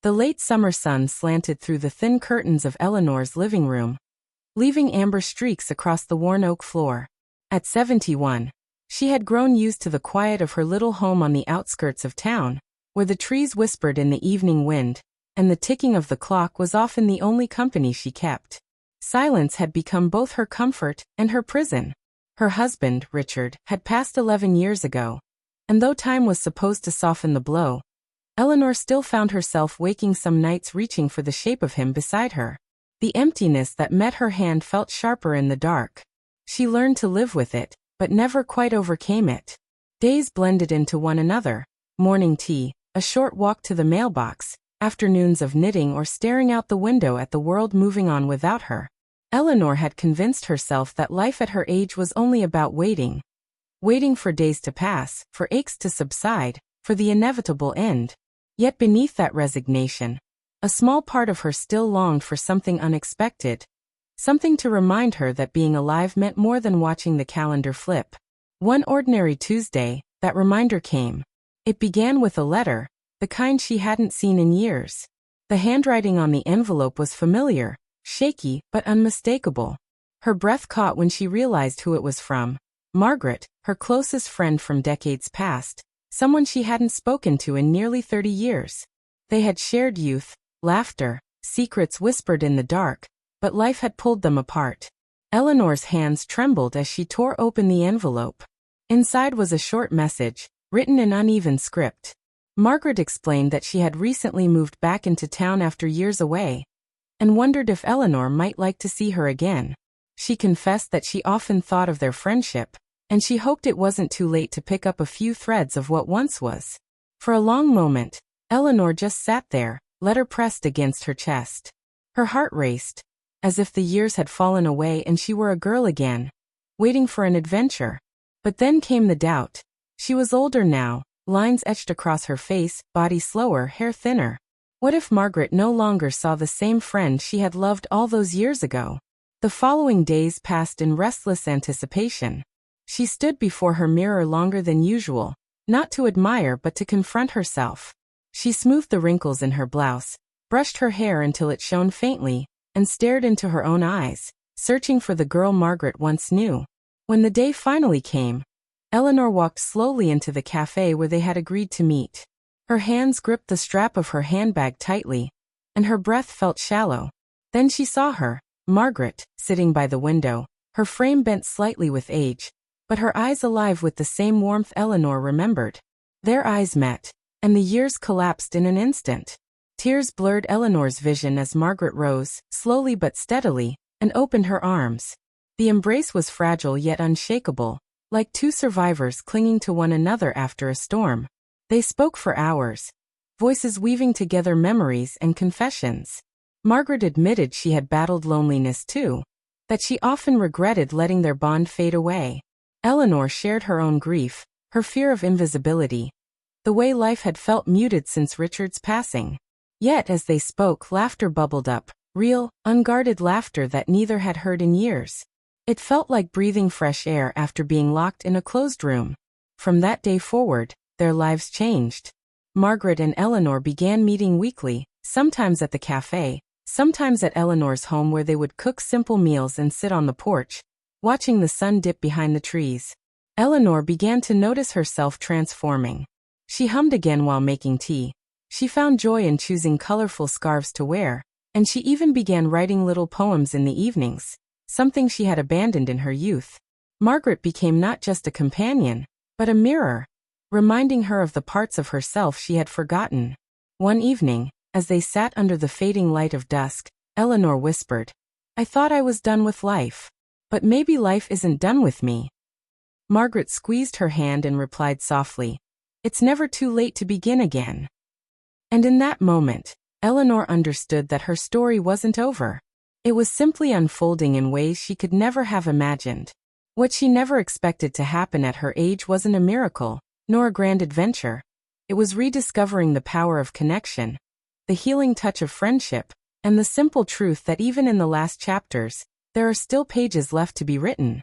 The late summer sun slanted through the thin curtains of Eleanor's living room, leaving amber streaks across the worn oak floor. At 71, she had grown used to the quiet of her little home on the outskirts of town, where the trees whispered in the evening wind, and the ticking of the clock was often the only company she kept. Silence had become both her comfort and her prison. Her husband, Richard, had passed 11 years ago, and though time was supposed to soften the blow, Eleanor still found herself waking some nights reaching for the shape of him beside her. The emptiness that met her hand felt sharper in the dark. She learned to live with it, but never quite overcame it. Days blended into one another: morning tea, a short walk to the mailbox, afternoons of knitting or staring out the window at the world moving on without her. Eleanor had convinced herself that life at her age was only about waiting. Waiting for days to pass, for aches to subside, for the inevitable end. Yet beneath that resignation, a small part of her still longed for something unexpected. Something to remind her that being alive meant more than watching the calendar flip. One ordinary Tuesday, that reminder came. It began with a letter, the kind she hadn't seen in years. The handwriting on the envelope was familiar, shaky but unmistakable. Her breath caught when she realized who it was from. Margaret, her closest friend from decades past, someone she hadn't spoken to in nearly 30 years. They had shared youth, laughter, secrets whispered in the dark, but life had pulled them apart. Eleanor's hands trembled as she tore open the envelope. Inside was a short message, written in uneven script. Margaret explained that she had recently moved back into town after years away, and wondered if Eleanor might like to see her again. She confessed that she often thought of their friendship, and she hoped it wasn't too late to pick up a few threads of what once was. For a long moment, Eleanor just sat there, letter pressed against her chest. Her heart raced, as if the years had fallen away and she were a girl again, waiting for an adventure. But then came the doubt. She was older now, lines etched across her face, body slower, hair thinner. What if Margaret no longer saw the same friend she had loved all those years ago? The following days passed in restless anticipation. She stood before her mirror longer than usual, not to admire but to confront herself. She smoothed the wrinkles in her blouse, brushed her hair until it shone faintly, and stared into her own eyes, searching for the girl Margaret once knew. When the day finally came, Eleanor walked slowly into the cafe where they had agreed to meet. Her hands gripped the strap of her handbag tightly, and her breath felt shallow. Then she saw her, Margaret, sitting by the window, her frame bent slightly with age, but her eyes alive with the same warmth Eleanor remembered. Their eyes met, and the years collapsed in an instant. Tears blurred Eleanor's vision as Margaret rose, slowly but steadily, and opened her arms. The embrace was fragile yet unshakable, like two survivors clinging to one another after a storm. They spoke for hours, voices weaving together memories and confessions. Margaret admitted she had battled loneliness too, that she often regretted letting their bond fade away. Eleanor shared her own grief, her fear of invisibility, the way life had felt muted since Richard's passing. Yet as they spoke, laughter bubbled up, real, unguarded laughter that neither had heard in years. It felt like breathing fresh air after being locked in a closed room. From that day forward, their lives changed. Margaret and Eleanor began meeting weekly, sometimes at the cafe, sometimes at Eleanor's home where they would cook simple meals and sit on the porch, watching the sun dip behind the trees. Eleanor began to notice herself transforming. She hummed again while making tea. She found joy in choosing colorful scarves to wear, and she even began writing little poems in the evenings, something she had abandoned in her youth. Margaret became not just a companion, but a mirror, reminding her of the parts of herself she had forgotten. One evening, as they sat under the fading light of dusk, Eleanor whispered, "I thought I was done with life. But maybe life isn't done with me." Margaret squeezed her hand and replied softly, "It's never too late to begin again." And in that moment, Eleanor understood that her story wasn't over. It was simply unfolding in ways she could never have imagined. What she never expected to happen at her age wasn't a miracle, nor a grand adventure. It was rediscovering the power of connection, the healing touch of friendship, and the simple truth that even in the last chapters, there are still pages left to be written.